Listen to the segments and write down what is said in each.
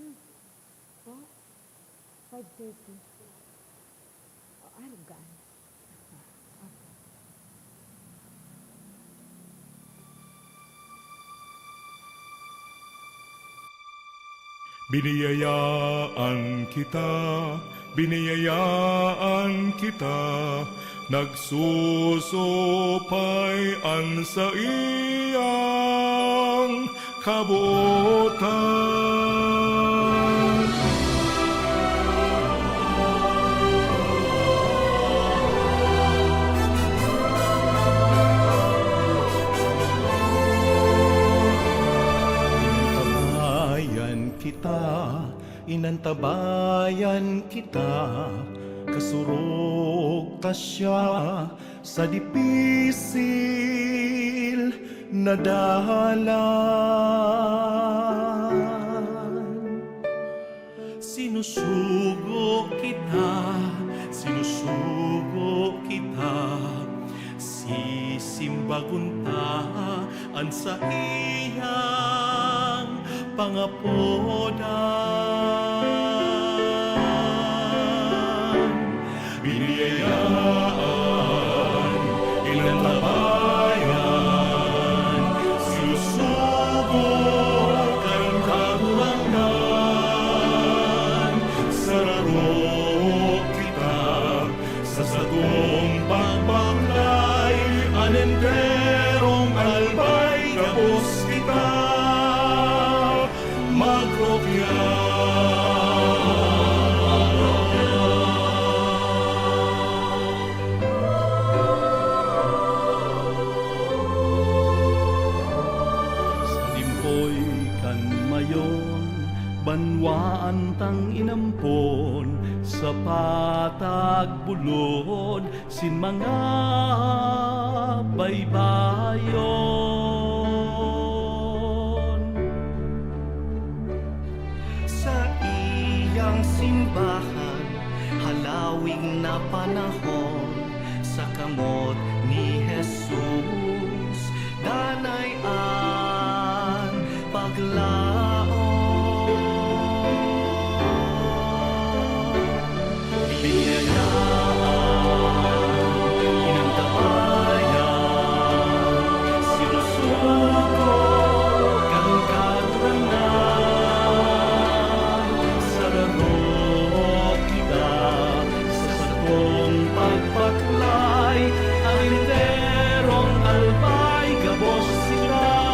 Oh, 5:30. Oh, arugan. Biniyayaan kita, nagsusupayan sa iyang kabuotan. Inantabayan kita, kasurog ta siya sa dipisil na dalan. Sinusugo kita, sisimbaguntaan sa iyang pangapodan. Biniyayaan, inantabayan, sinusugo kang kagurangan. Sararo kita sa sagong pagbaklay, anenderong albay, kapos kita magkopya. Banwaan tang inampon sa patag bulod sin mga baybayon. Sa iyang simbahan, halawing na panahon, sa kamot ni Jesus, danayan paglaon. Pagpaklay, ang enterong albay, gabos sila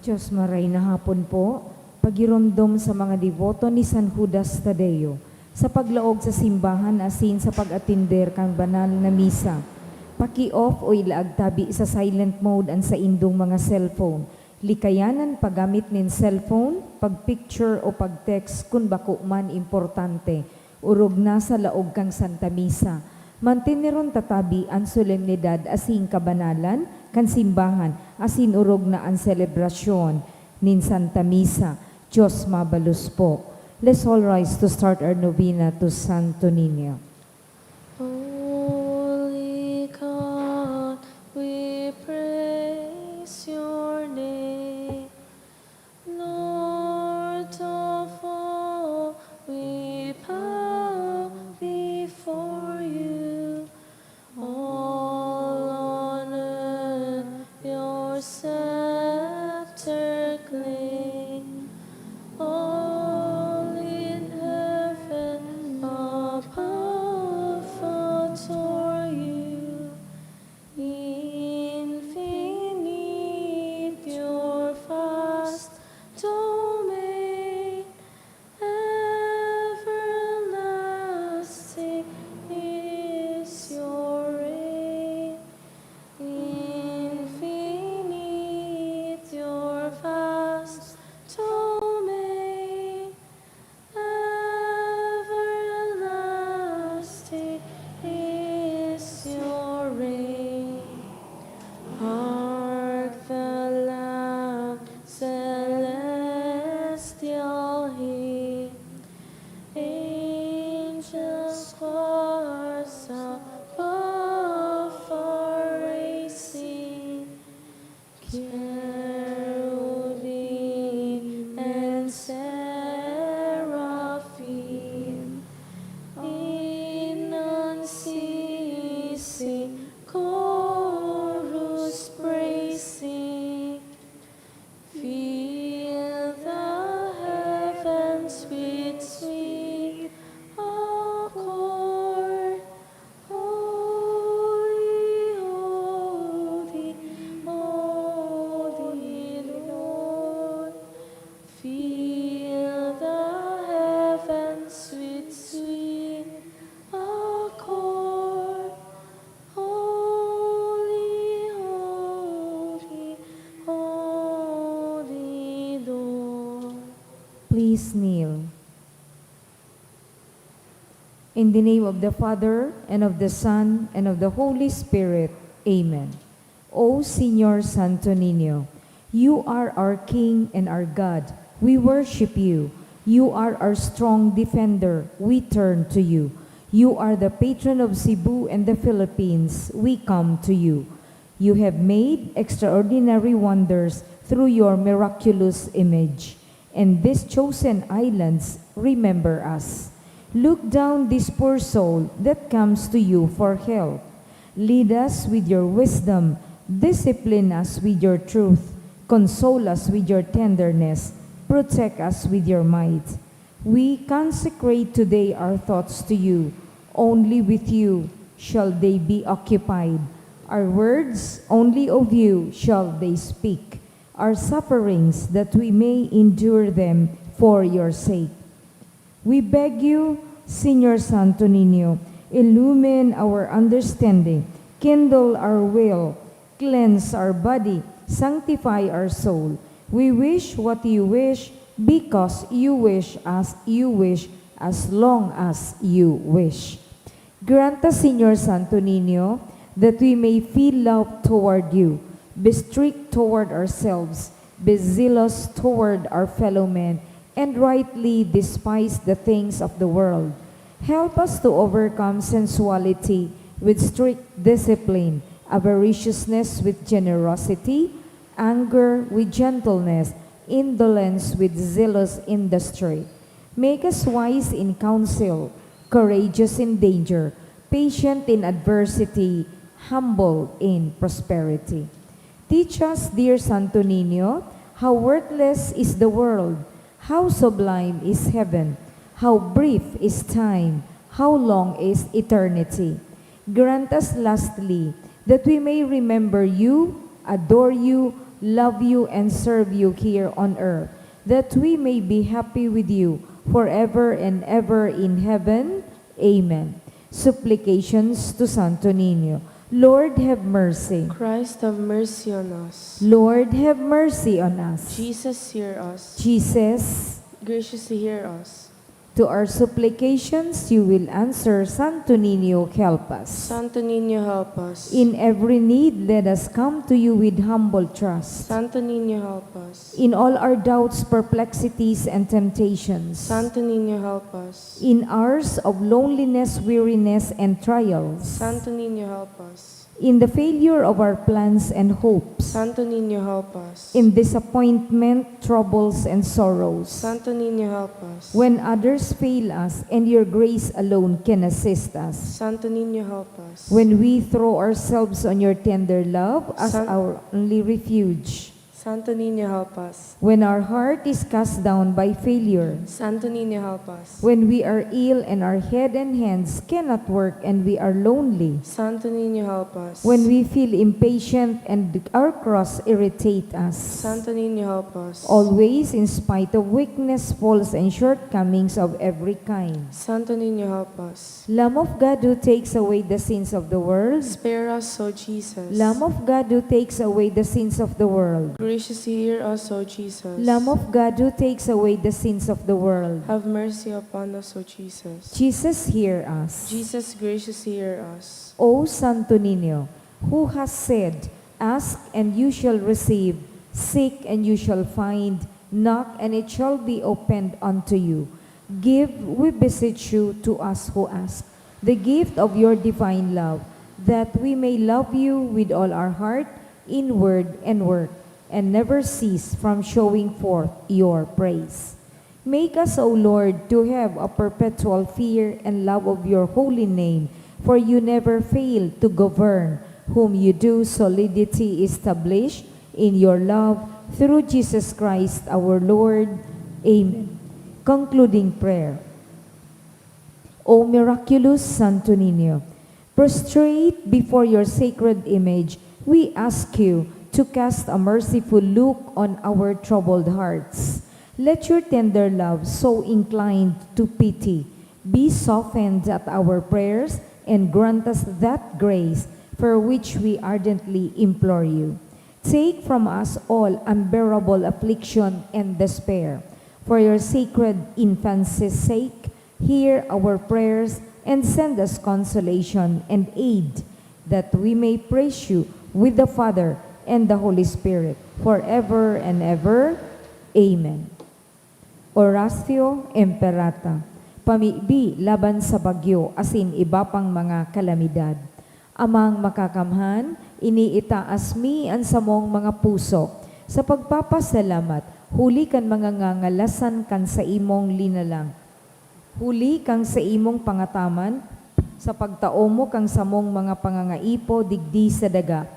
Diyos maray na hapon po, pagiromdom sa mga devoto ni San Judas Tadeo, sa paglaog sa simbahan asin sa pag-atinder kang banal na misa. Paki-off o ilaag tabi sa silent mode ang sa indong mga cellphone. Likayanan paggamit nin cellphone, pag-picture o pag-text kung bako man importante. Urog na sa laog kang Santa Misa. Mantineron tatabi ang solemnidad asin kabanalan, kan simbahan, asin urog na ang selebrasyon nin Santa Misa. Diyos mabalus po. Let's all rise to start our novena to Santo Niño. Holy God, we praise your name. Lord of all, we bow before you. All honor your scepter claim. All in heaven above adore you. Infinite your vast domain, everlasting is your reign. Infinite your vast domain, everlasting is your reign. Hark the loud celestial hymn, angels chorus above are raising, cherubim and seraphim in unceasing chorus praising. Fill the heavens with sweet accord. Holy, holy, holy Lord. Fill the heavens with sweet accord. Holy, holy, holy Lord. Please kneel. In the name of the Father, and of the Son, and of the Holy Spirit. Amen. O Señor Santo Niño, you are our King and our God. We worship you. You are our strong defender. We turn to you. You are the patron of Cebu and the Philippines. We come to you. You have made extraordinary wonders through your miraculous image. And these chosen islands, remember us. Look down this poor soul that comes to you for help. Lead us with your wisdom. Discipline us with your truth. Console us with your tenderness. Protect us with your might. We consecrate today our thoughts to you. Only with you shall they be occupied. Our words, only of you shall they speak. Our sufferings, that we may endure them for your sake. We beg you, Señor Santo Niño, illumine our understanding, kindle our will, cleanse our body, sanctify our soul. We wish what you wish, because you wish, as long as you wish. Grant us, Señor Santo Niño, that we may feel love toward you, be strict toward ourselves, be zealous toward our fellow men, and rightly despise the things of the world. Help us to overcome sensuality with strict discipline, avariciousness with generosity, anger with gentleness, indolence with zealous industry. Make us wise in counsel, courageous in danger, patient in adversity, humble in prosperity. Teach us, dear Santo Niño, how worthless is the world, how sublime is heaven, how brief is time, how long is eternity. Grant us lastly that we may remember you, adore you, love you, and serve you here on earth, that we may be happy with you forever and ever in heaven. Amen. Supplications to Santo Niño. Lord, have mercy. Christ, have mercy on us. Lord, have mercy on us. Jesus, hear us. Jesus, Graciously hear us. to our supplications you will answer. Santo Niño, help us. Santo Niño, help us. In every need, let us come to you with humble trust. Santo Niño, help us. In all our doubts, perplexities, and temptations. Santo Niño, help us. In hours of loneliness, weariness, and trials. Santo Niño, help us. In the failure of our plans and hopes. Santo Niño, help us. In disappointment, troubles, and sorrows. Santo Niño, help us. When others fail us and your grace alone can assist us. Santo Niño, help us. When we throw ourselves on your tender love as San- our only refuge. Santo Niño, help us. When our heart is cast down by failure. Santo Niño, help us. When we are ill and our head and hands cannot work and we are lonely. Santo Niño, help us. When we feel impatient and our cross irritate us. Santo Niño, help us. Always, in spite of weakness, faults, and shortcomings of every kind. Santo Niño, help us. Lamb of God who takes away the sins of the world. Spare us, O Jesus. Lamb of God who takes away the sins of the world. Graciously hear us, O Jesus. Lamb of God who takes away the sins of the world. Have mercy upon us, O Jesus. Jesus, hear us. Jesus, graciously hear us. O Santo Niño, who has said, ask and you shall receive, seek and you shall find, knock and it shall be opened unto you. Give, we beseech you, to us who ask, the gift of your divine love, that we may love you with all our heart, in word and work, and never cease from showing forth your praise. Make us, O Lord, to have a perpetual fear and love of your holy name, for you never fail to govern, whom you do solidity establish in your love, through Jesus Christ our Lord. Amen. Concluding prayer. O miraculous Santo Niño, prostrate before your sacred image, we ask you to cast a merciful look on our troubled hearts. Let your tender love, so inclined to pity, be softened at our prayers and grant us that grace for which we ardently implore you. Take from us all unbearable affliction and despair. For your sacred infancy's sake, hear our prayers and send us consolation and aid, that we may praise you with the Father and the Holy Spirit, forever and ever. Amen. Oratio Imperata. Pamibi laban sa bagyo, asin iba pang mga kalamidad. Amang makakamhan, iniitaas mi ang samong mga puso. Sa pagpapasalamat, huli kan mga ngangalasan kan sa imong linalang. Huli kang sa imong pangataman, sa pagtao mo kang samong mga pangangaipo digdi sa daga.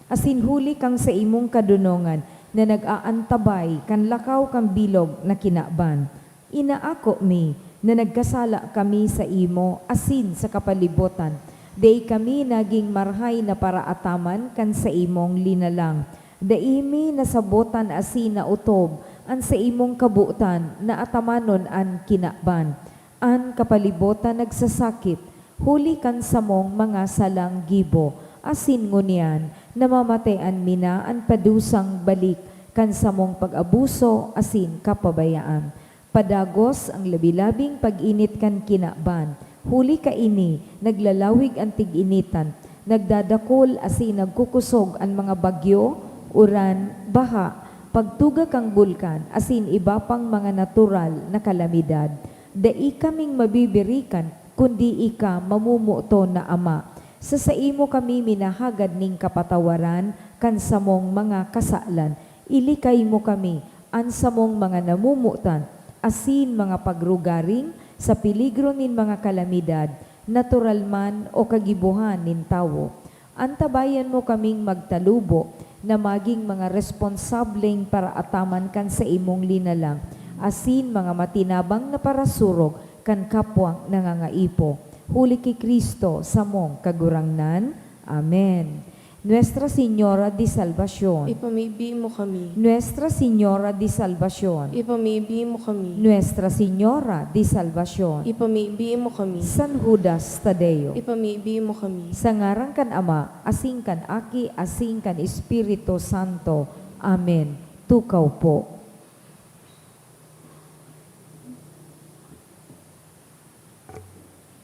Asin huli kang sa imong kadunongan na nag-aantabay kan lakaw kang bilog na kinaban. Inaako mi na nagkasala kami sa imo asin sa kapalibutan. Day kami naging marhay na paraataman kan sa imong linalang. Daimi nasabotan asin na utob an sa imong kabuutan na atamanon an kinaban. An kapalibutan nagsasakit, huli kan samong mga salang gibo. Asin ngunyan, namamatayan mina ang padusang balik kan samong pag-abuso asin kapabayaan. Padagos ang labi-labing pag-init kan kinaban. Huli ka ini, naglalawig ang tig-initan. Nagdadakol asin nagkukusog ang mga bagyo, uran, baha, pagtuga kang bulkan, asin iba pang mga natural na kalamidad. Dai kaming mabibirikan, kundi ika mamumuto na Ama. Sa imo kami minahagad ning kapatawaran kan samong mga kasalan. Ilikay mo kami an samong mga namumutan, asin mga pagrugaring sa peligro nin mga kalamidad, natural man o kagibuhan nin tawo. Antabayan mo kaming magtalubo na maging mga responsableng para ataman kan sa imong linalang, asin mga matinabang na parasurog kan kapwang nangangaipo. Huli kay Kristo sa mong kagurangnan. Amen. Nuestra Señora de Salvación, Ipamigbi mo kami. Nuestra Señora de Salvación, Ipamigbi mo kami. Nuestra Señora de Salvación, Ipamigbi mo kami. San Judas Tadeo, Ipamigbi mo kami. sa ngaran kan Ama, asing kan Aki, asing kan Espiritu Santo. Amen. Tukaw po.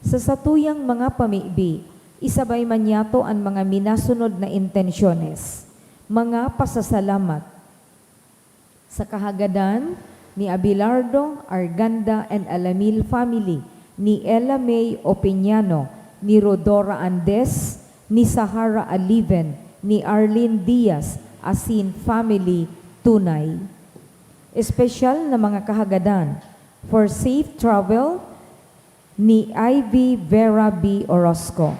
Sa satuyang mga pamibi, isabay man yato ang mga minasunod na intensyones, mga pasasalamat sa kahagadan ni Abelardo, Arganda and Alamil family, ni Ella May Opiñano, ni Rodora Andes, ni Sahara Aliven, ni Arlene Diaz, asin family tunay. Espesyal na mga kahagadan for safe travel ni Ivy Vera B. Orozco.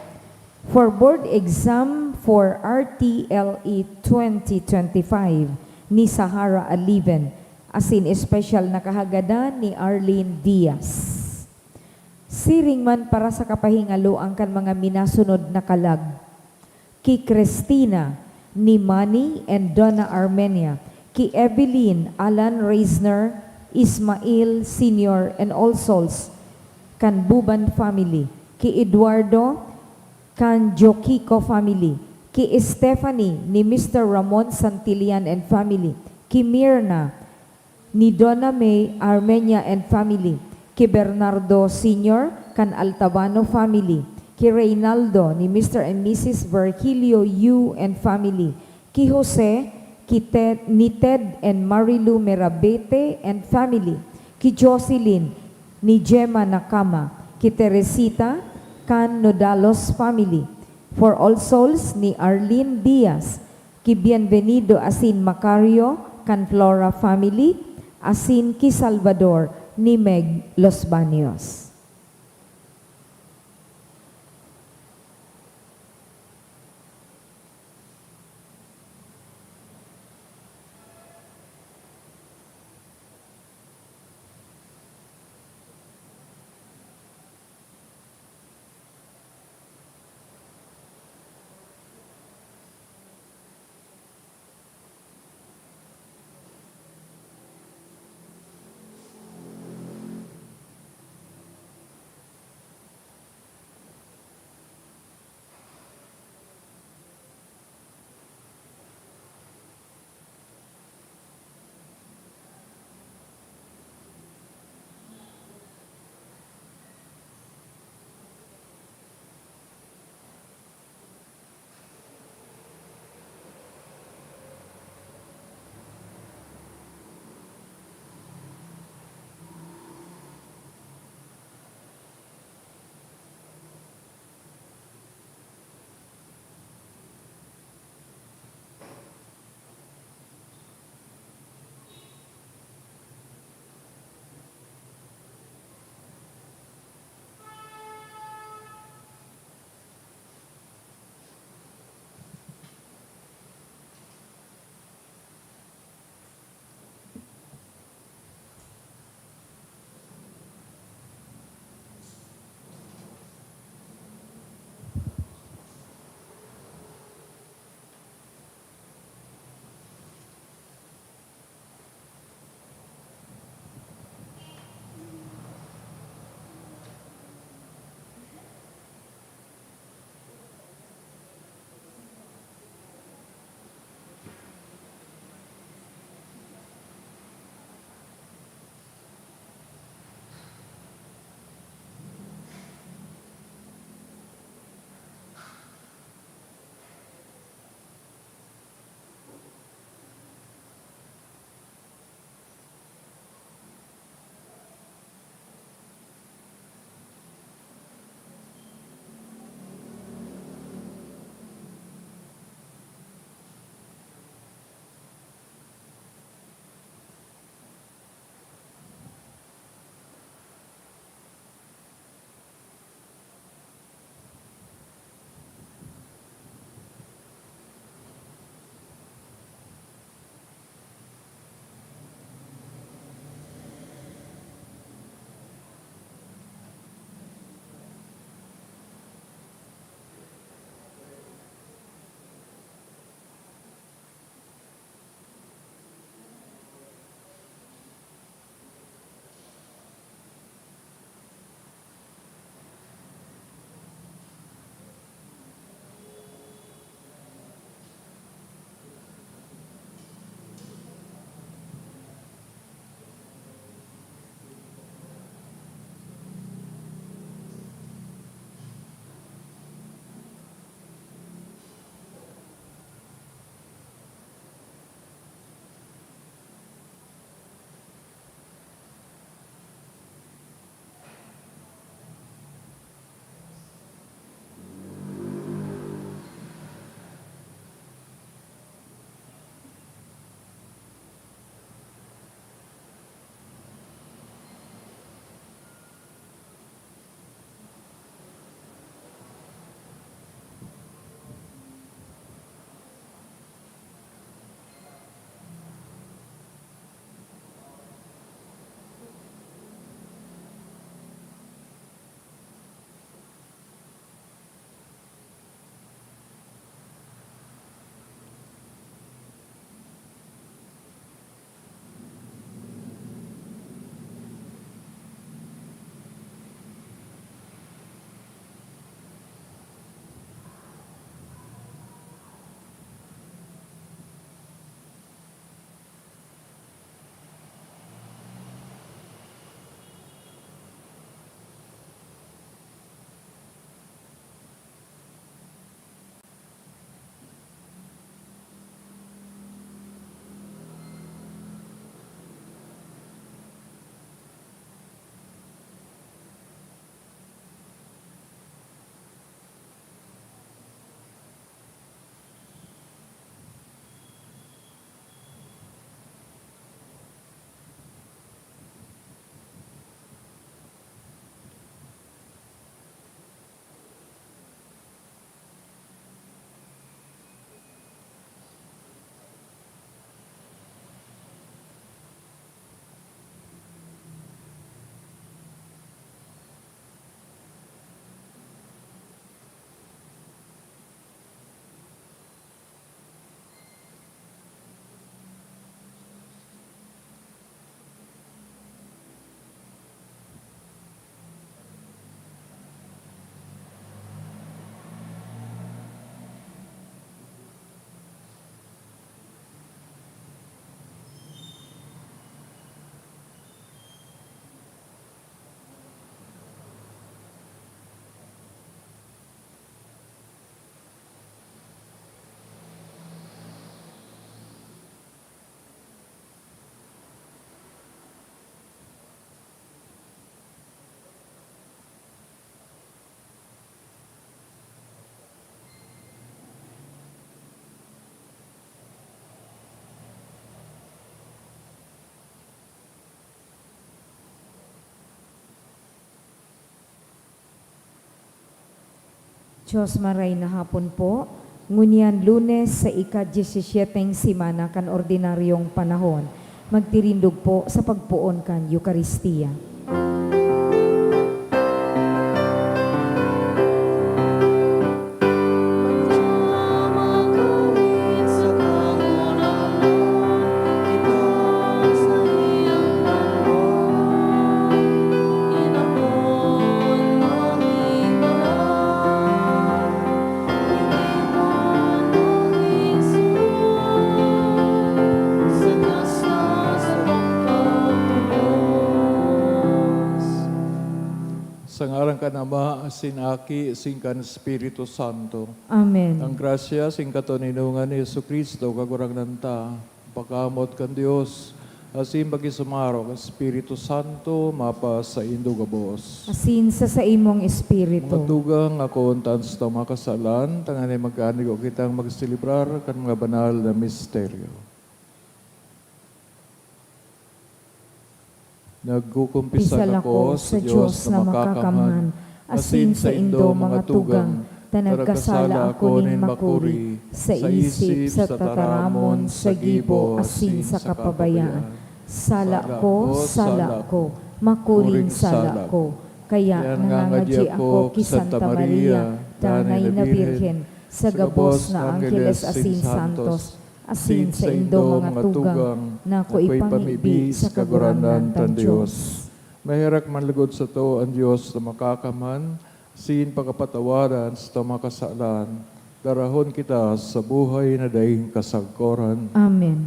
For board exam for RTLE 2025 ni Sahara Aliven, asin espesyal na kahagadan ni Arlene Diaz. Siring man para sa kapahingalo ang kan mga minasunod na kalag. Ki Christina ni Manny and Donna Armenia, ki Evelyn Alan Reisner, Ismail Sr. and All Souls, kan Buban family, ki Eduardo, kan Jokiko family, ki Stephanie ni Mr. Ramon Santillan and family, ki Mirna ni Donna May Armenia and family, ki Bernardo Sr. kan Altabano family, ki Reynaldo ni Mr. and Mrs. Virgilio Yu and family, ki Jose ni Ted and Marilu Merabete and family, ki Jocelyn ni Gemma Nakama, ki Teresita kan Nodalos family, for All Souls ni Arlene Diaz, ki Bienvenido asin Macario kan Flora family, asin ki Salvador ni Meg Los Baños. Diyos maray na hapon po, ngunyan Lunes sa ika-17 simana kan ordinaryong panahon, magtirindog po sa pagpuon kan Eukaristiya. Sa ngalan ka Ama, asin Aki, asin kan Espiritu Santo. Amen. Ang grasya, asin katoninungan ni Yesu Cristo, kagurang nanta, pagkamot kan Dios, asin pagisumaro kan Espiritu Santo, mapa sa indo gabos. Asin sa imong espiritu. Matugang ako untan sa makasalan, tanganay magkanig o kitang magsilibrar kan mga banal na misteryo. Nagkukumpisal ako sa Diyos na makakamhan, asin sa indo mga tugang, tanagkasala ako nin makuri, sa isip, sa tataramon, sa gibo, asin sa kapabayaan. Sala ko, makuring sala ko. Kaya nangangadya ako ki Santa Maria, Tanay na Birhen, sa gabos na Anggeles asin Santos, asin sa indo mga tugang, na ako'y pamibi sa kaguranan tan Diyos. Mahirak manlugod sa to ang Diyos na makakaman, sin pagkapatawaran sa makasalan, darahon kita sa buhay na daing kasagkoran. Amen.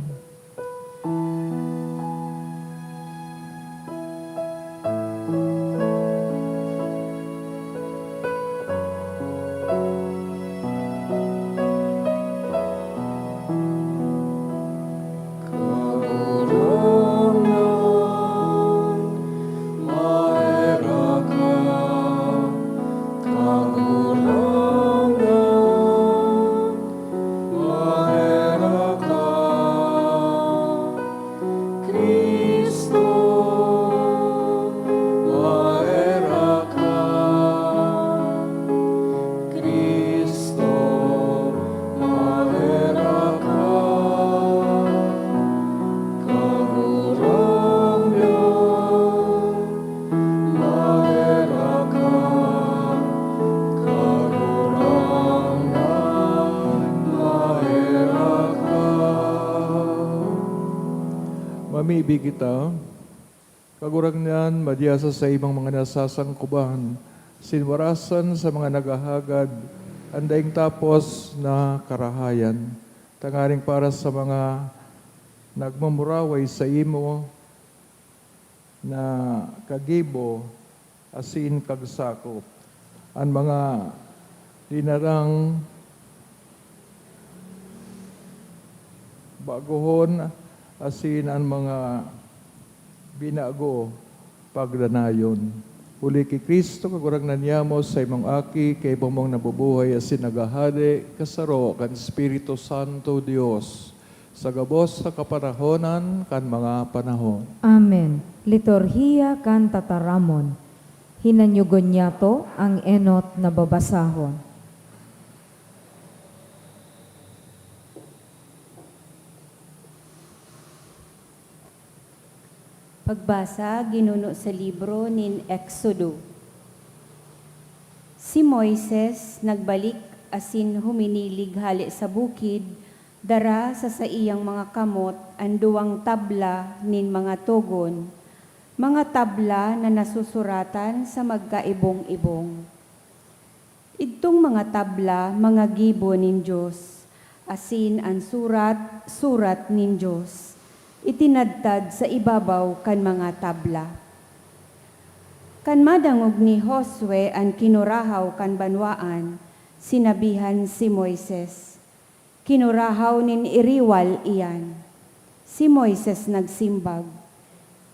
Mamiibig kita, kagurang niyan, madyasa sa ibang mga nasasangkuban, sinwarasan sa mga nagahagad, andaing tapos na karahayan, tangaring para sa mga nagmamuraway sa imo, na kagibo, asin kagsakop, ang mga dinarang baguhon, asin ang mga binago pagdanayon. Uli kay Kristo, kagurang nanyamo sa imong aki, kay mong nabubuhay asin nagahade, kasaro kan Espiritu Santo Dios, sa gabos sa kapanahonan kan mga panahon. Amen. Liturhiya kan tataramon. Hinanyugon niya to ang enot na babasahon. Pagbasa ginuno sa libro nin Exodo. Si Moises nagbalik asin huminilig hali sa bukid, dara sa iyang mga kamot ang duwang tabla nin mga tugon, mga tabla na nasusuratan sa magkaibong-ibong. Idtong mga tabla, mga gibo nin Diyos, asin ang surat nin Diyos. Itinadtad sa ibabaw kan mga tabla. Kan madangog ni Josue ang kinurahaw kan banwaan, sinabihan si Moises, kinurahaw nin iriwal iyan. Si Moises nagsimbag,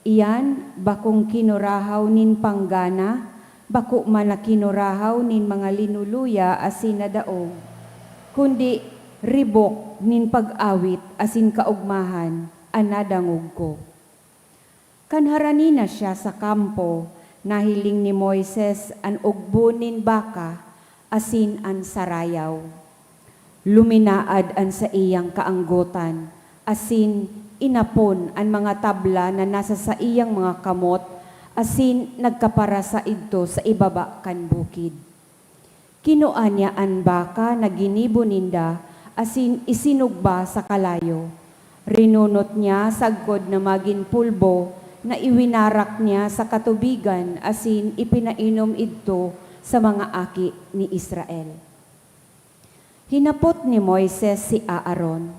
iyan bakong kinurahaw nin panggana, bako man na kinurahaw nin mga linuluya asin na daog, kundi ribok nin pag-awit asin kaugmahan, anadangog ko. Kanharani na siya sa kampo, nahiling ni Moises an ugbunin baka, asin an sarayaw. Luminaad an sa iyang kaanggotan, asin inapon an mga tabla na nasa sa iyang mga kamot, asin nagkapara sa idto sa ibaba kan bukid. Kinuan niya an baka na ginibo ninda, asin isinugba sa kalayo. Rinunot niya sagkod na magin pulbo, na iwinarak niya sa katubigan, asin ipinainom idto sa mga aki ni Israel. Hinapot ni Moises si Aaron,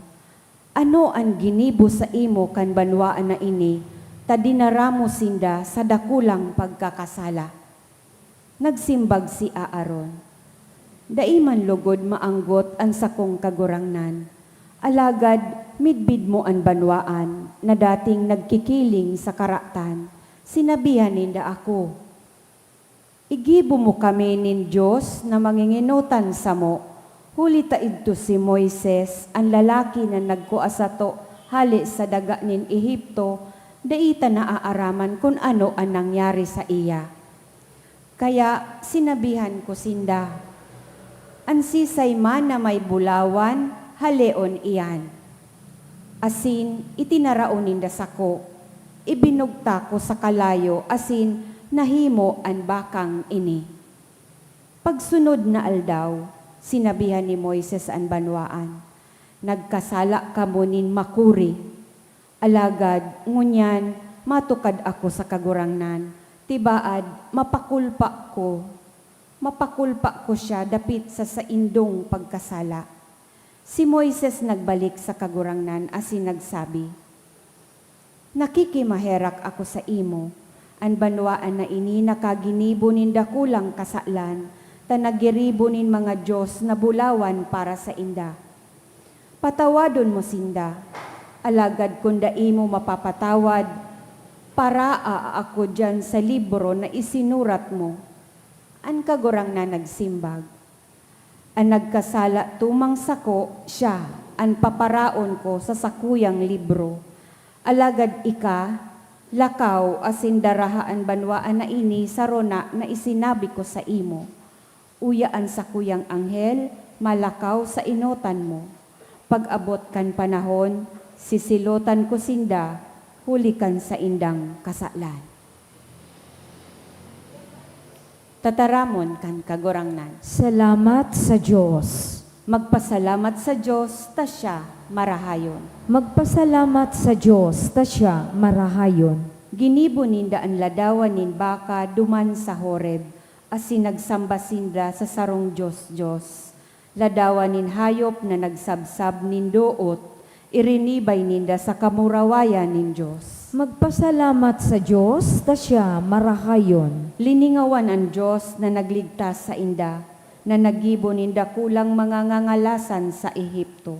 ano ang ginibo sa imo kan banwaan na ini, ta dinaramo sinda sa dakulang pagkakasala. Nagsimbag si Aaron, daiman lugod maanggot ang sakong kagurangnan, alagad midbid mo ang banwaan na dating nagkikiling sa karatan, sinabihan ninda ako, igibo mo kami nin Diyos na manginginutan sa mo. Huli ta idto si Moises, ang lalaki na nagkuasato hali sa daga nin Ehipto, daita na aaraman kung ano ang nangyari sa iya. Kaya sinabihan ko sinda, ang sisay man na may bulawan, haleon iyan. Asin itinaraon ninda sako, ibinugta ko sa kalayo, asin nahimo ang bakang ini. Pagsunod na aldaw, sinabihan ni Moises ang banwaan, nagkasala ka mo nin makuri, alagad ngunyan matukad ako sa kagurangnan, tibaad mapakulpa ko siya dapit sa saindong pagkasala. Si Moises nagbalik sa kagurangnan asin nagsabi, nakikimaherak ako sa imo, ang banwaan na ini nakaginibo nin dakulang kasalan, ta nagiribo nin mga Diyos na bulawan para sa inda. Patawadon mo sinda, alagad kung dai mo mapapatawad, paraa ako dyan sa libro na isinurat mo. Ang kagurang na nagsimbag, ang nagkasala tumang sako siya, ang paparaon ko sa sakuyang libro. Alagad ika, lakaw asin darahaan banwaan na ini sa rona na isinabi ko sa imo. Uyaan sa kuyang anghel, malakaw sa inotan mo. Pag-abot kan panahon, sisilotan ko sinda, huli kan sa indang kasalan. Tataramon kan kagurangnan. Salamat sa Diyos. Magpasalamat sa Diyos, ta siya marahayon. Magpasalamat sa Diyos, ta siya marahayon. Ginibo ninda ang ladawan nin baka duman sa Horeb, asin nagsamba sinda sa sarong Diyos. Ladawan nin hayop na nagsabsab nin doot, irinibay ninda sa kamurawayan nin Diyos. Magpasalamat sa Diyos, ta siya marahayon. Liningawan ang Diyos na nagligtas sa inda, na nagibo ninda kulang mga ngangalasan sa Ehipto.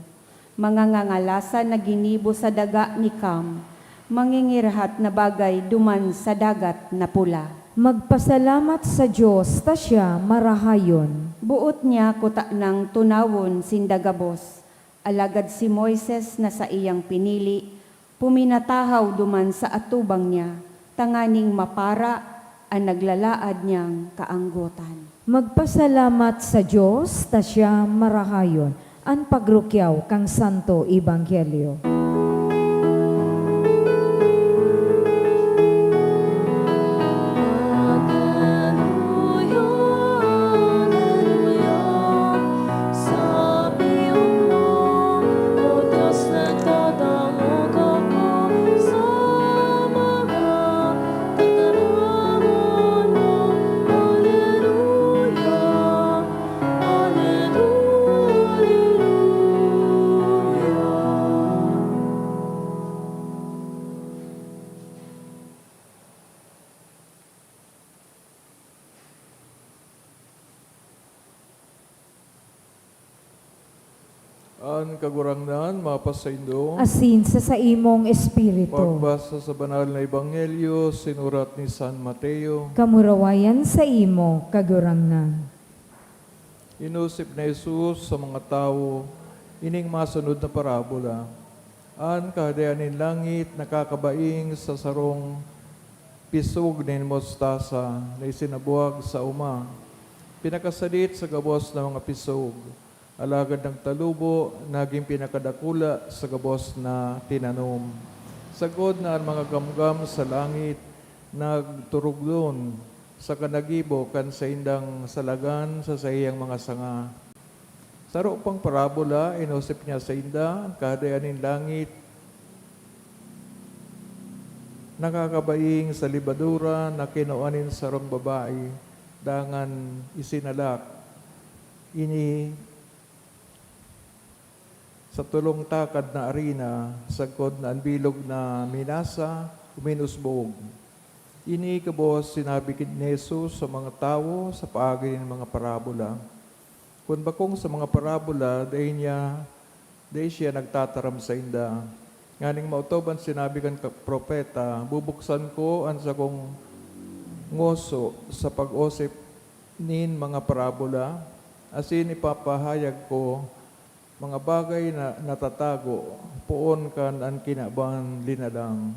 Mga ngangalasan na ginibo sa daga ni Cam, mangingirhat na bagay duman sa dagat na pula. Magpasalamat sa Diyos, ta siya marahayon. Buot niya kuta ng tunawon sindagabos, alagad si Moises na sa iyang pinili, puminatahaw duman sa atubang niya, tanganing mapara ang naglalaad niyang kaanggotan. Magpasalamat sa Diyos, ta siya marahayon. Ang pagrukyaw kang Santo Ebanghelyo. Ang kagurangnan, mapasaindo. Asin sa imong espiritu. Pagbasa sa banal na ebanghelyo, sinurat ni San Mateo. Kamurawayan sa imo, kagurangnan. Inusip na Jesus sa mga tao, ining masunod na parabola. An kahadayanin langit, nakakabaing sa sarong pisog nin mostasa na isinabuhag sa uma. pinakasalit sa gabos ng mga pisog. Alagad ng talubo, naging pinakadakula sa gabos na tinanom. Sagod na ang mga gamgam sa langit, nagturog doon sa kanagibo kan sa indang salagan sa sayang mga sanga. Saro pang parabola, inusip niya sa inda, kahadayanin langit, nakakabaing sa libadura na kinuanin sa rong babae, dangan isinalak. Ini sa tulong takad na arena, sagkod na anbilog na minasa, uminusbog. Ini kabos sinabi ni Jesus sa mga tao sa paagi ng mga parabola. Kung bakong sa mga parabola, dahil siya nagtataram sa inda. Nganing mautoban sinabi kan propeta, bubuksan ko ang sakong ngoso sa pag-osip nin mga parabola, asin ipapahayag ko mga bagay na natatago, poon kan ang kinaban linadang.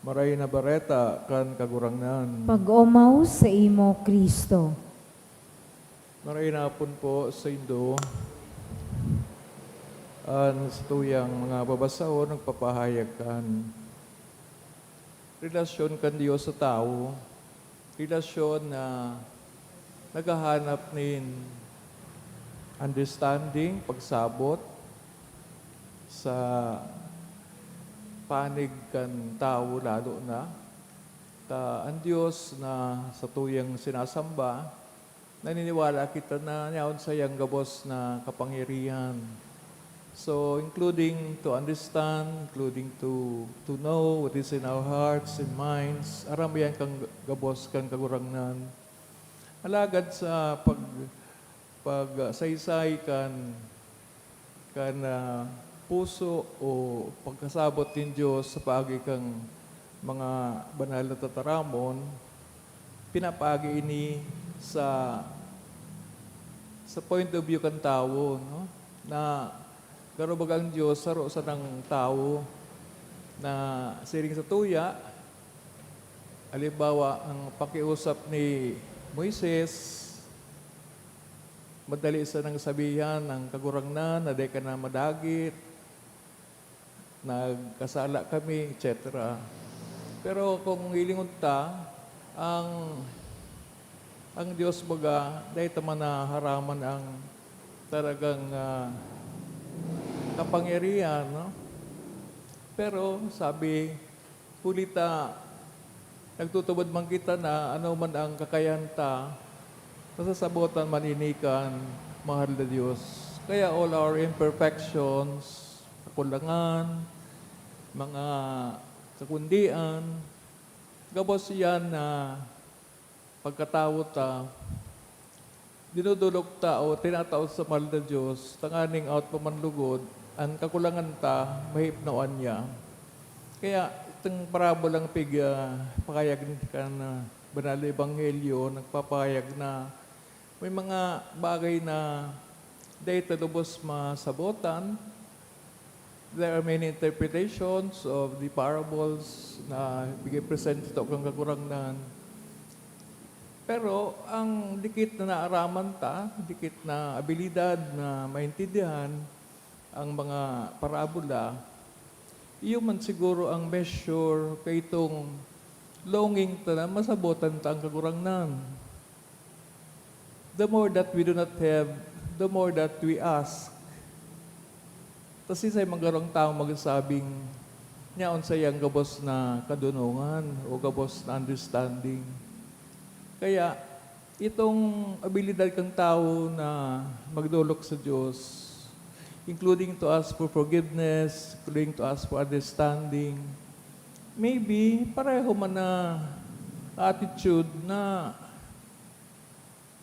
Maray na bareta kan kagurangnan. Pag-umaw sa imo, Kristo. Maray na hapon po sa Indo. Sa tuyang mga babasao, nagpapahayag kan. Relasyon kan Diyos sa tao. Relasyon na naghahanap nin understanding, pagsabot sa panig kan tao lalo na. Ang Diyos na sa tuyang sinasamba, naniniwala kita na niyaon sa iyang gabos na kapangyarihan. So, including to understand, including to know what is in our hearts and minds, aram yan kang gabos kang kagurangnan. Alagad sa saysay kan puso o pagkasabot din Diyos sa paagi kang mga banal na tataramon, pinapagi ini sa point of view kan tao, no? Na garubag ang Diyos saro sa ng tao na siring sa tuya. Halimbawa, ang pakiusap ni Moises, madali sa nang sabihan ng kagurangnan na di ka na madagit, nagkasala kami, etc. Pero kung hilingon ta, ang Diyos baga, dahil taman na haraman ang talagang kapangyarihan, no? Pero sabi, kulita, nagtutubad man kita na ano man ang kakayan ta, nasasabutan maninikan, mahal na Diyos. Kaya all our imperfections, kakulangan, mga kakundian, gabos yan na pagkatao ta, dinudulog ta o tinataos sa mahal na Diyos, tanganing out pamanlugod, ang kakulangan ta, mahipnoan niya. Kaya itong parabolang pakayag ka na banal na ebanghelyo, nagpapahayag na may mga bagay na dahil talubos masabotan. There are many interpretations of the parables na bigay present ito kang kakurangnan. Pero ang dikit na naaraman ta, dikit na abilidad na maintindihan ang mga parabola, iyon man siguro ang measure kay itong longing ta na masabotan ta ang kagurangnan. The more that we do not have, the more that we ask. Tapos isa'y magarong tao magsabing niyaon sa iyang gabos na kadunungan o gabos na understanding. Kaya itong abilidad kang tao na magdulok sa Diyos, including to ask for forgiveness, including to ask for understanding, maybe pareho man na attitude na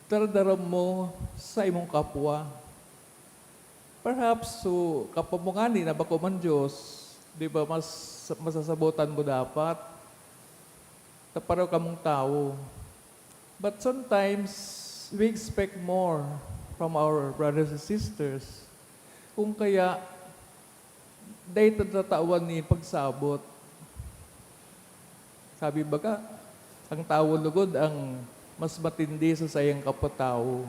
daradaram mo sa imong kapwa. Perhaps, so, kapamungani na bako man Diyos, di ba, masasabutan mo dapat na pareho kamong tao. But sometimes, we expect more from our brothers and sisters. Kung kaya, dahil tatawan ni pagsabot. Sabi baga, ang tao lugod ang mas matindi sa sayang kapatao.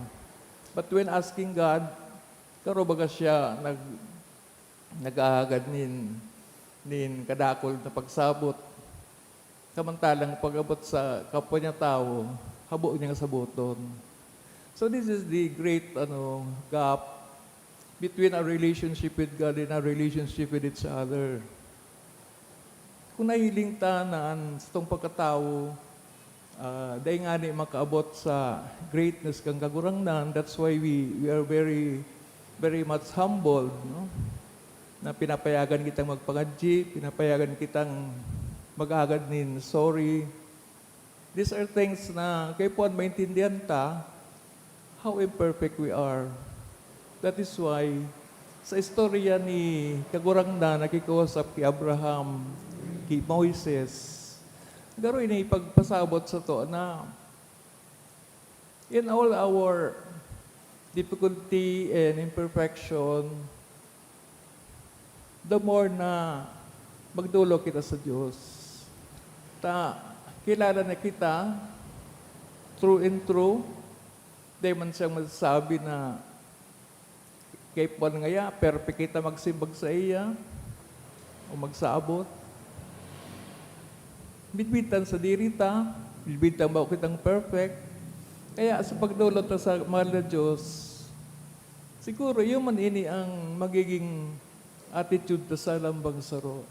But when asking God, karo baga siya nag-aagad nin kadakol na pagsabot. Kamantalang pag-abot sa kapwa niya tao, habo niya sabuton. So this is the great gap between our relationship with God and our relationship with each other. Kung nahiling tanan sa itong pagkatao, dahil nga ni makaabot sa greatness kang kagurangnan, that's why we are very, very much humbled, no? Na pinapayagan kitang magpangadji, pinapayagan kitang mag-agad nin sorry. These are things na kay puan maintindihan ta how imperfect we are. That is why sa istorya ni kagurangnan nakikuusap kay Abraham, kay Moises, garo ini pagpasabot sa to na in all our difficulty and imperfection, the more na magdulo kita sa Diyos. Kilala na kita true and true. Dahil man siyang masasabi na kay Paul ngaya, perfect kita magsimbag sa iya o magsaabot. Bitbitan sa dirita, bitbitan ba kitang perfect. Kaya sa pagdulot na sa mahal na Diyos, siguro yun man ini ang magiging attitude na sa lambang saro.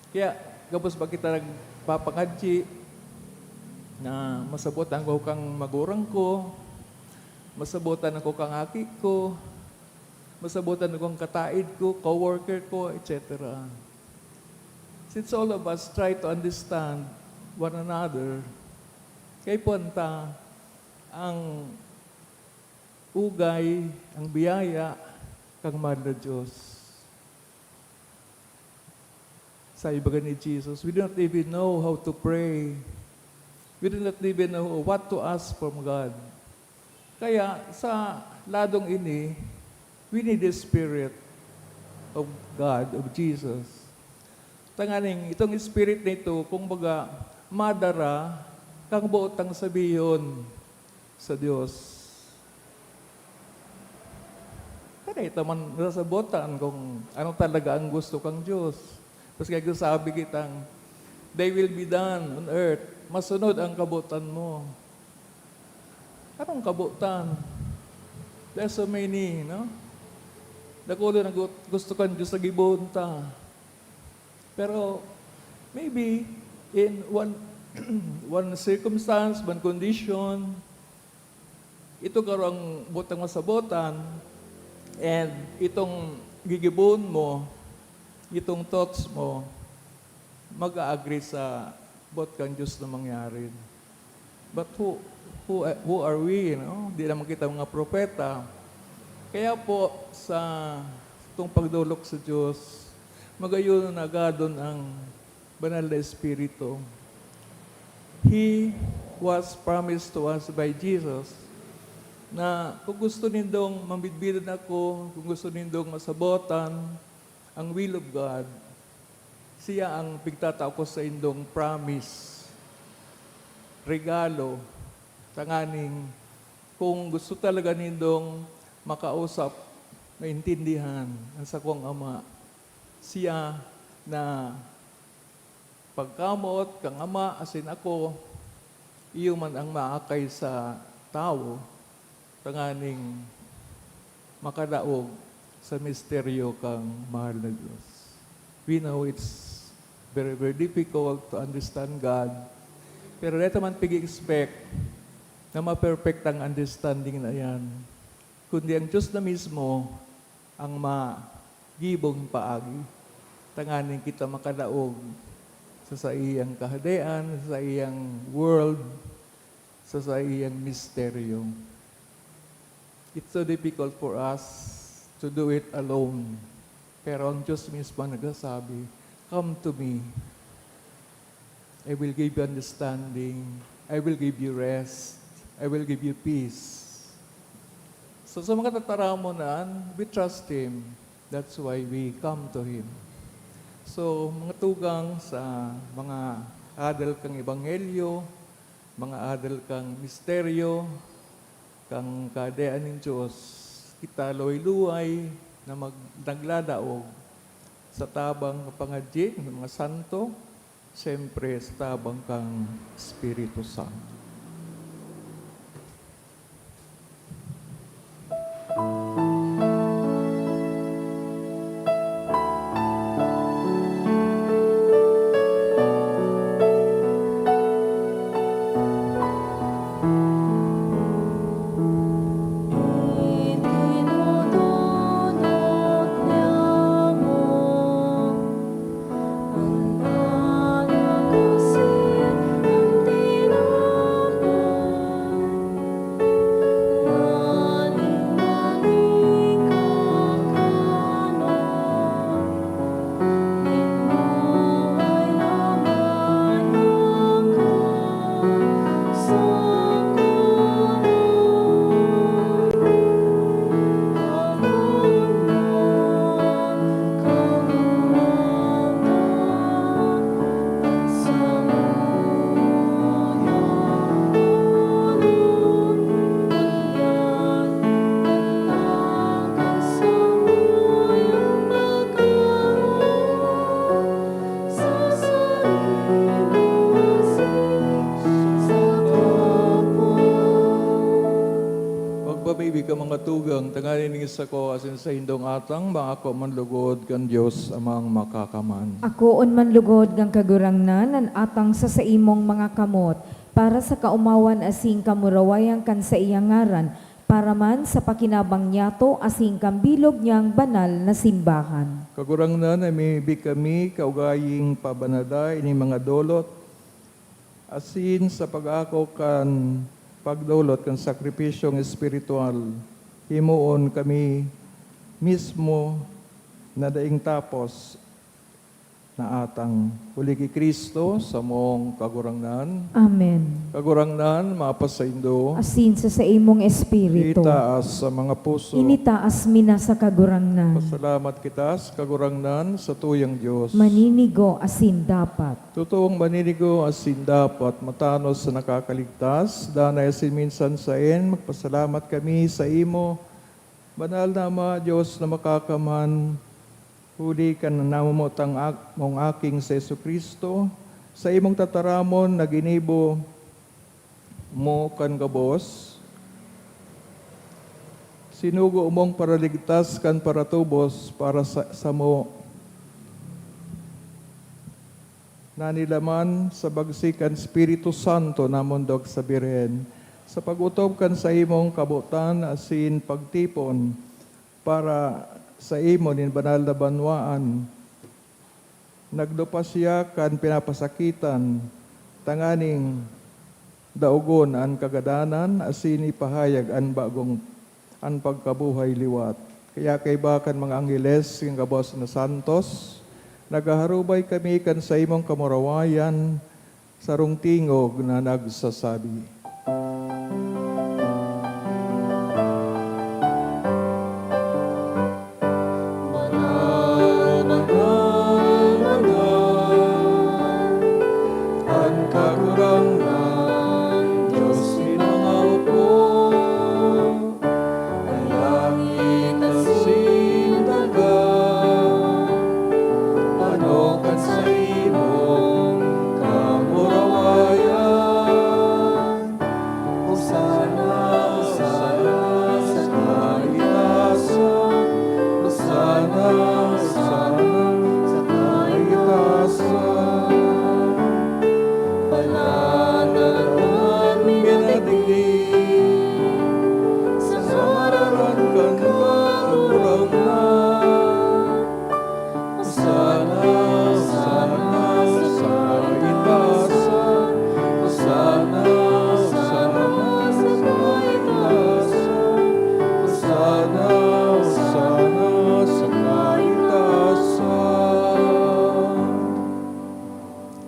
Kaya, gabos ba kita nagpapangadji na masabotan ko kang magurang ko, masabotan ako kang aki ko, masabotan ako kang kataid ko, co-worker ko, etc. Since all of us try to understand one another, kay punta ang ugay, ang biyaya, kang mahal na Diyos. Sa ibaga ni Jesus, we do not even know how to pray. We do not even know what to ask from God. Kaya sa ladong ini, we need the Spirit of God, of Jesus. Tanganing, itong Spirit nito, kung baga, madara, kang buotang sabiyon sa Diyos. Kaya ito man nasabotan kung ano talaga ang gusto kang Diyos. Tapos kaya sabi kitang, they will be done on earth. Masunod ang kabutan mo. Anong kabutan? There's so many, no? Dakulo na gusto kang Diyos sa gibunta. Pero, maybe, in one circumstance, one condition, ito karong butang masabotan, and itong gigibon mo, itong thoughts mo, mag-agree sa bot kang Diyos na mangyari. But who are we, no? Di naman kita mga propeta. Kaya po, sa itong pagdulok sa Diyos, magayon na agadon ang banal na Espiritu. He was promised to us by Jesus na kung gusto nindong mambidbidan ako, kung gusto nindong masabotan ang will of God, siya ang pigtatao ko sa indong promise, regalo, tanganing kung gusto talaga nindong makausap, maintindihan ang sakong Ama, siya na pagkamot kang Ama asin ako, iyo man ang maakay sa tao, tanganing makadaog sa misteryo kang mahal na Diyos. We know it's very, very difficult to understand God, pero dito man pig-expect na ma-perfect ang understanding na yan. Kundi ang Diyos na mismo ang magibong paagi. Tanganin kita makadaog sa iyang kahadean, sa iyang world, sa iyang misteryo. It's so difficult for us to do it alone. Pero ang Diyos mismo nagsasabi, come to me. I will give you understanding. I will give you rest. I will give you peace. So sa mga tataramonan, we trust Him. That's why we come to Him. So mga tugang sa mga adal kang ebanghelyo, mga adal kang misteryo, kang kadean ng Diyos, kita luay-luay na nagladaog sa tabang pangadjin ng mga santo, siyempre sa tabang kang Espiritu Santo. Idinudunot niya mo ang nanagusin ang tinapay. Maning-maning kakanon, din mo ay laman sa Pagpabibig ka mga tugang, tanganin ng isa ko asin sa hindong atang, mga ako manlugod kan Diyos amang makakaman. Akoon man lugod ng kagurangnan, an atang sa imong mga kamot, para sa kaumawan asing kamurawayang kan sa iyang ngaran, para man sa pakinabang niyato asing kambilog niyang banal na simbahan. Kagurangnan ay may kami kaugaying pabanada ini mga dolot, asin sa pag-ako kan pagdolot kan sakripisyong espiritual, himuon kami mismo na daing tapos na atang huli ki Kristo sa mong kagurangnan. Amen. Kagurangnan, mapasaindo, Asin sa imong espiritu, itaas sa mga puso. initaas mina sa kagurangnan, Pasalamat kita sa kagurangnan sa tuyang Diyos. maninigo asin dapat. Totoong maninigo asin dapat matanos sa nakakaligtas. Danay asin minsan sa magpasalamat kami sa imo. Banal na Ama, Diyos na makakaman, huli ka na namumot ang mong aking sa Yesu Kristo, sa imong tataramon na ginibo mo kan gabos, sinugo mong para ligtas kan para tubos para sa mo nanilaman sa bagsikan Espiritu Santo na mundog sa biren, sa pagutob kan sa imong kabutan asin pagtipon para sa imo nin banal na banwaan. Nagdupa siya kan pinapasakitan, tanganing daugon an kagadanan, asin ipahayag an bagong an pagkabuhay liwat. Kaya kay bakan mga anggeles, ng kabos na santos, nagaharubay kami kan sa imong kamurawayan, sarong tingog na nagsasabi.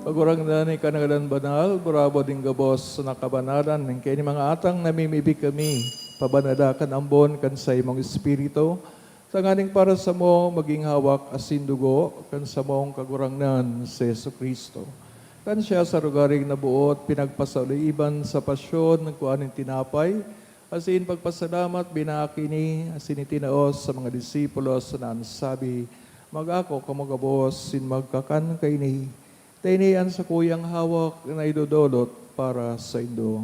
Pagurang na ni kanagalan banal, burabo ding gabos sa nakabanaran, ng kaya ni mga atang namimibig kami, pabanadakan ambon kan sa imong espiritu, sa nganing para sa mo maging hawak asin dugo, kan sa mong kagurangnan sa Yesu Kristo. Kan siya sa lugaring nabuot, pinagpasauliban sa pasyon, nagkuhan ng tinapay, asin pagpasalamat, binakini, asin itinaos sa mga disipulos na sabi, mag-ako kamagabos, sin magkakan kaini, tainian sa kuyang hawak na idodolot para sa indo.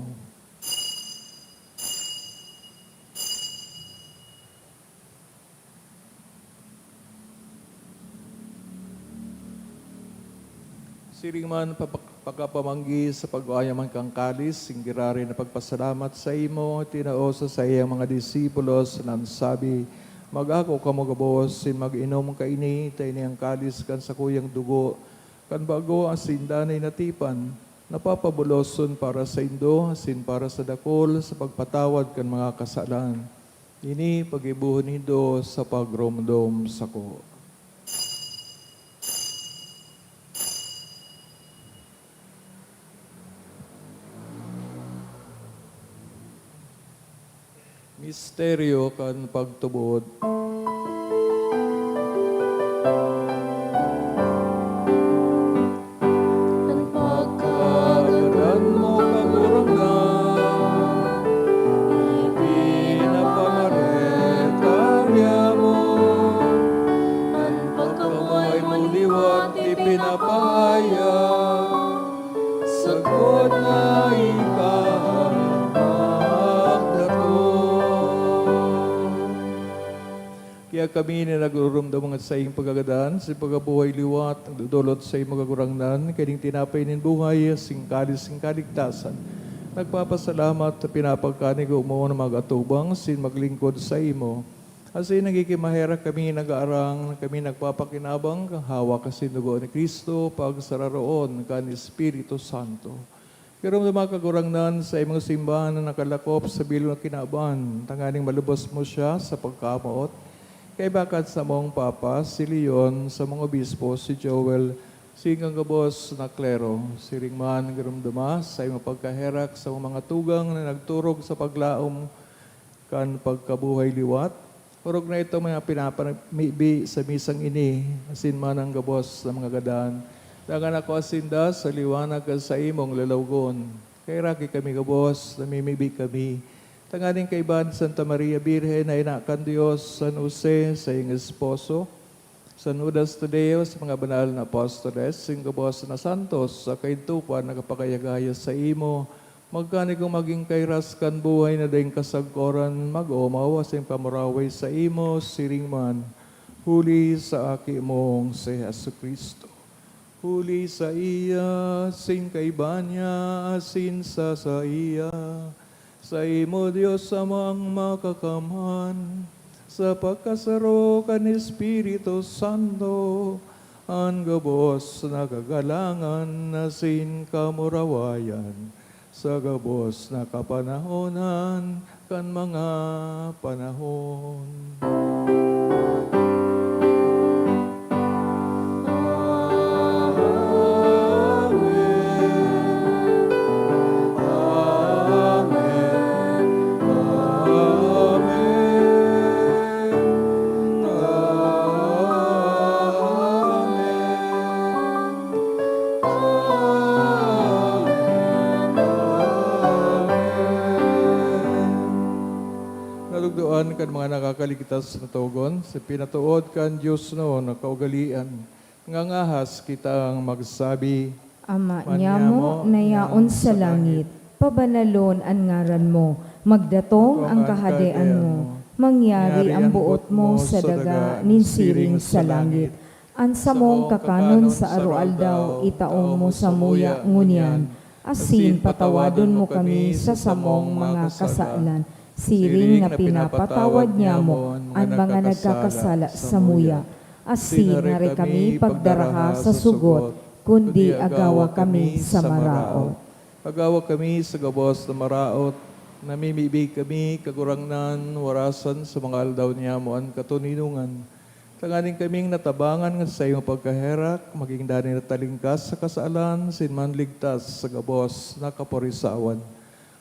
Siring man pagkapamanggi sa pag-ayaman kang kalis, singgirari na pagpasalamat sa imo, tinaosa sa iyang mga disipulos, nan sabi, mag-ako kamagabos, sin mag-inom kaini, tayo niyang kalis kan sa kuyang dugo, kan bago ang sindanay natipan, napapabuloson para sa indo, sin para sa dakol, sa pagpatawad kan mga kasalan. Ini pag-ibuhon nindo sa pagromdom sako. Misteryo kan pagtubod. Ang Kagaran mo kagurangan, ipinapangaret niya mo. Ang Pagkamuhay mo liwat, ipinapahaya. Sagod na ikaw magdato. Kaya kami na nagurumdam mga sa iyong pagagadan, sa pagabuhay liwat, ang dudulot sa iyong magagurangnan, kaning tinapay nin buhay, singkalis, singkaligtasan. Nagpapasalamat sa pinapagkanig mo na magatubang, sin maglingkod sa imo. Kasi nagikimahera kami nag-aarang, kami nagpapakinabang, kang hawak kasi dugo ni Kristo, pagsararoon kan Espiritu Santo. Pero dumakagurangnan sa imong simbahan na nakalakop sa bilog na kinaban, tanganing malubos mo siya sa pagkamaot. Kay bakat sa mong Papa, si Leon, sa mga obispo, si Joel, si Gabos na klero, si Ringman, garumduma, sa imong pagkaherak sa mga tugang na nagturog sa paglaom kan pagkabuhay liwat. Urog na ito mga pinapamibi sa misang ini, asin man ang gabos ng mga gadan. Dagan ako asinda sa liwanag ka sa imong lalawgon. Kay raki kami gabos, namimibi kami. Tanganing kaiban Santa Maria Birhen na inakan Diyos, San Jose, sa iyong esposo, San Judas Tadeo, sa mga banal na apostoles, sing gabos na santos, sa kaintupan, nagapakayagaya sa imo, magkani kung maging kairas kan buhay na daing kasagkoran, mag-omaw, asing pamuraway sa imo, siringman, huli sa aki mong si Jesu Kristo. Huli sa iya, sing kaiban niya, asin sa iya, sa imo Diyos amang makakamhan, sa pagkasaro kan Espiritu Santo, ang gabos na kagalangan na sin kamurawayan, sa gabos na kapanahonan kan mga panahon. Nalugdoan kan mga nakakaligtas na tugon, sa pinatuod kan Diyos no, na kaugalian. Ngangahas kitang magsabi, Ama Manyamo, niya mo na yaon sa langit, pabanalon ang ngaran mo, magdatong ang kahadean mo, mangyari ang buot mo sa daga ninsiring sa langit. Ansa mong kakanon sa arualdaw, itaong mo sa muya ngunyan, asin patawadon mo kami sa samong mga kasalan. Siring na pinapatawad niya mo ang mga nagkakasala sa muya. Asin na rin kami pagdaraha sa sugot, kundi agawa kami sa maraot. Agawa kami sa gabos na maraot, namimibig kami kagurangnan, warasan sa mga aldaw niya mo ang katuninungan. Tanganing kaming natabangan nga sa iyong pagkaherak, maging dani na talingkas sa kasalan, sinman ligtas sa gabos na kaporisawan.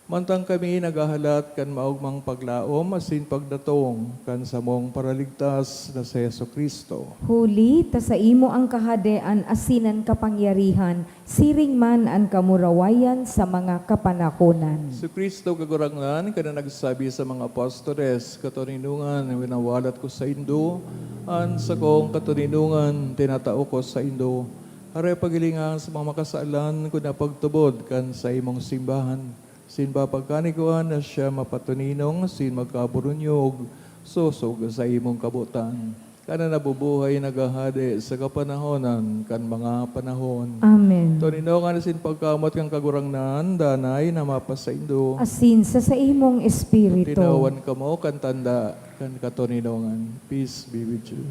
Mantang kami nagahalat kan maugmang paglaom asin pagdatong kan samong paraligtas na si Yesu Kristo. Huli, ta sa imo ang kahadean asinan kapangyarihan, siring man ang kamurawayan sa mga kapanahonan. Si Kristo kagurangnan kada nagsabi sa mga apostoles, katuninungan na winawalat ko sa Indo, an sa kong katuninungan tinatao ko sa Indo. Aray pagilingan sa mga makasaalan ko na pagtubod kan sa imong simbahan. Sin ba pagkanikuan na siya mapatuninong, sin magkaburunyog, susog sa imong kabutan. Kana nabubuhay nagahade sa kapanahonan kan mga panahon. Amen. Tuninongan sin pagkamot kang kagurangnan, danay na mapasaindo. Asin sa imong espiritu. Tinawan ka mo kan tanda kan katuninongan. Peace be with you.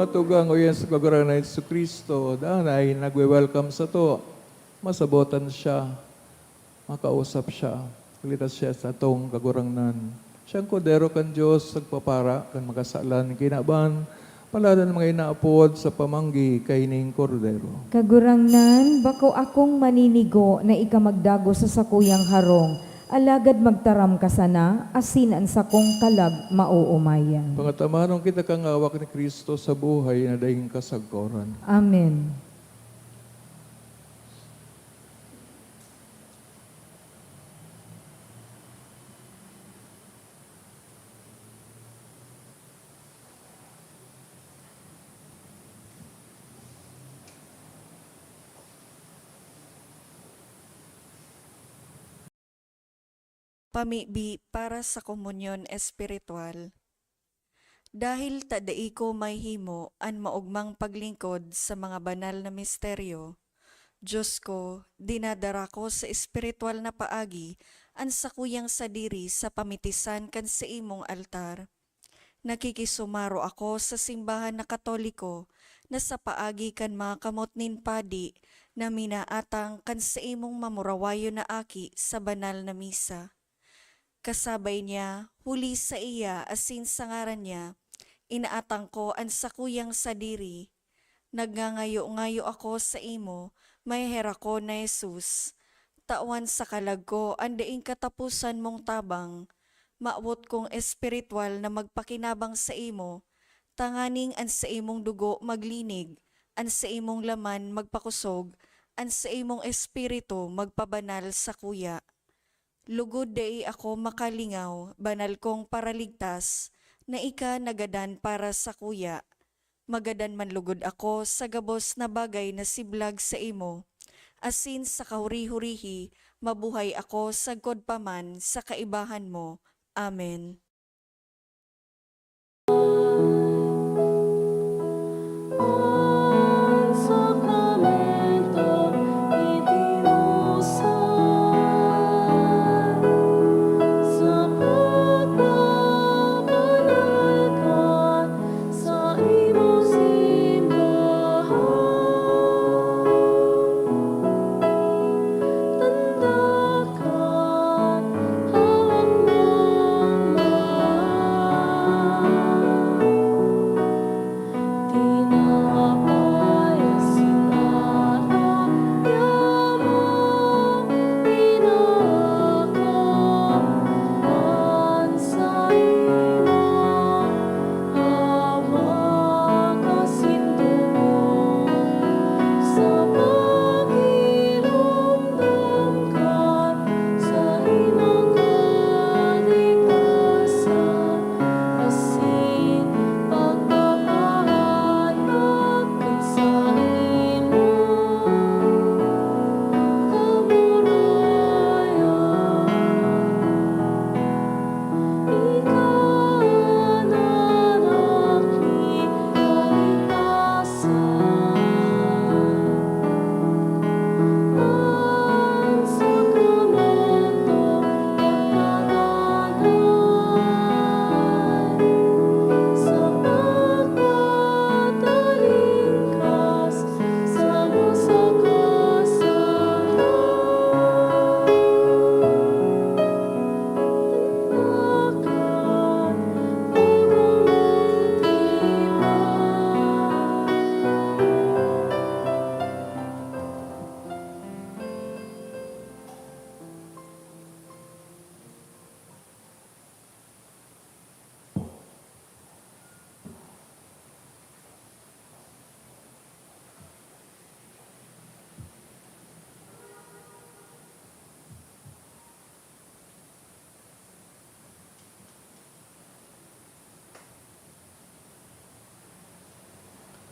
Mga tugang o yan sa kagurang na Yesu Kristo, danay nagwe-welcome sa to. Masabotan siya, makausap siya, kulitas siya sa tong kagurangnan. Siyang kodero kan Diyos, sagpapara, kan makasalan, kinaban, paladan mga inaapod sa pamanggi kay ning kordero. Kagurangnan, bako akong maninigo na ikamagdago sa sakuyang harong, alagad magtaram ka sana, asin ang sakong kalag mauumayan. Pangatamanong kita kang awak ni Kristo sa buhay na daing kasagkoran. Amen. Pamibi para sa komunyon espiritual. Dahil tadai ko may himo an maugmang paglingkod sa mga banal na misteryo, Diyos ko, dinadara ko sa espiritual na paagi an sakuyang sadiri sa pamitisan kan sa imong altar. Nakikisumaro ako sa simbahan na Katoliko na sa paagi kan mga kamot nin padi na minaatang kan sa imong mamurawayo na aki sa banal na misa. Kasabay niya, huli sa iya asin sa ngaran niya, inaatang ko ang sakuyang sadiri. Nagngangayo-ngayo ako sa imo, may hera ko na Jesus. Tawan sa kalag ko, andaing katapusan mong tabang. Maabot kong espiritual na magpakinabang sa imo, tanganing an sa imong dugo maglinig, an sa imong laman magpakusog, an sa imong espiritu magpabanal sa kuya. Lugod dai ako makalingaw, banal kong paraligtas, na ika nagadan para sa kuya. Magadan man lugod ako sa gabos na bagay na siblag sa imo. Asin sa kahuri-hurihi, mabuhay ako sagkod paman sa kaibahan mo. Amen. Hawak mo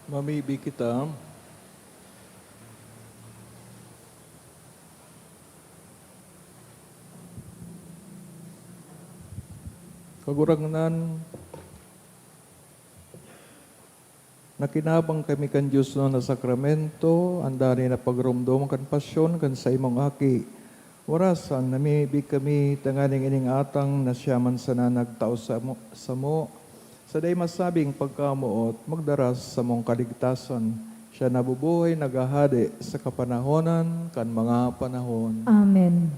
Mamibi kita. Kagurangnan, nakinabang kami kan Diyos no na sakramento, andani na pagrumdum kan pasyon kan sa imong aki. Warasan, namibig kami tanganing ining atang na siyaman sa nanagtao sa mo. Sa day masabing pagkamuot, magdaras sa mong kaligtasan. Siya nabubuhay, nagahadi sa kapanahonan, kan mga panahon. Amen.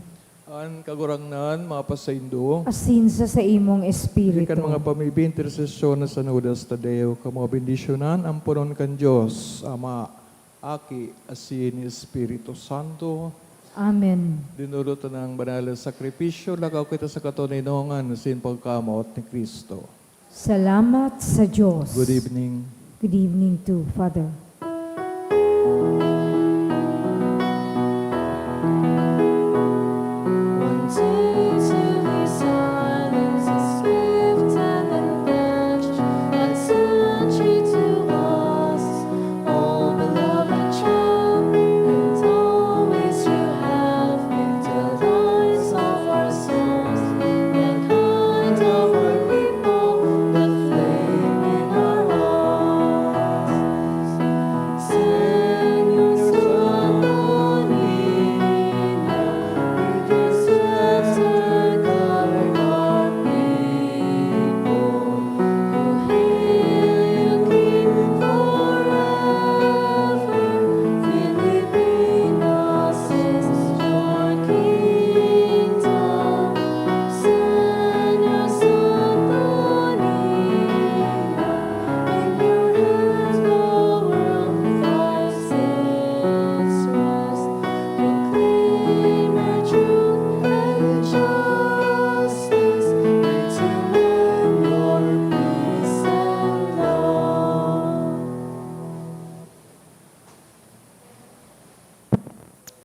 An kagurangnan, mga pasaindo, Asin sa imong Hindi espiritu. kan mga pamibi intercession na sa Nudas Tadeo, ka mga bendisyonan, ang punon kan Diyos, Ama, Aki, Asin, Espiritu Santo, Amen. dinurutan ng banal na sakripisyo, lakaw kita sa katuninongan, sin pagkamot ni Kristo. Salamat sa Diyos. Good evening. Good evening to Father.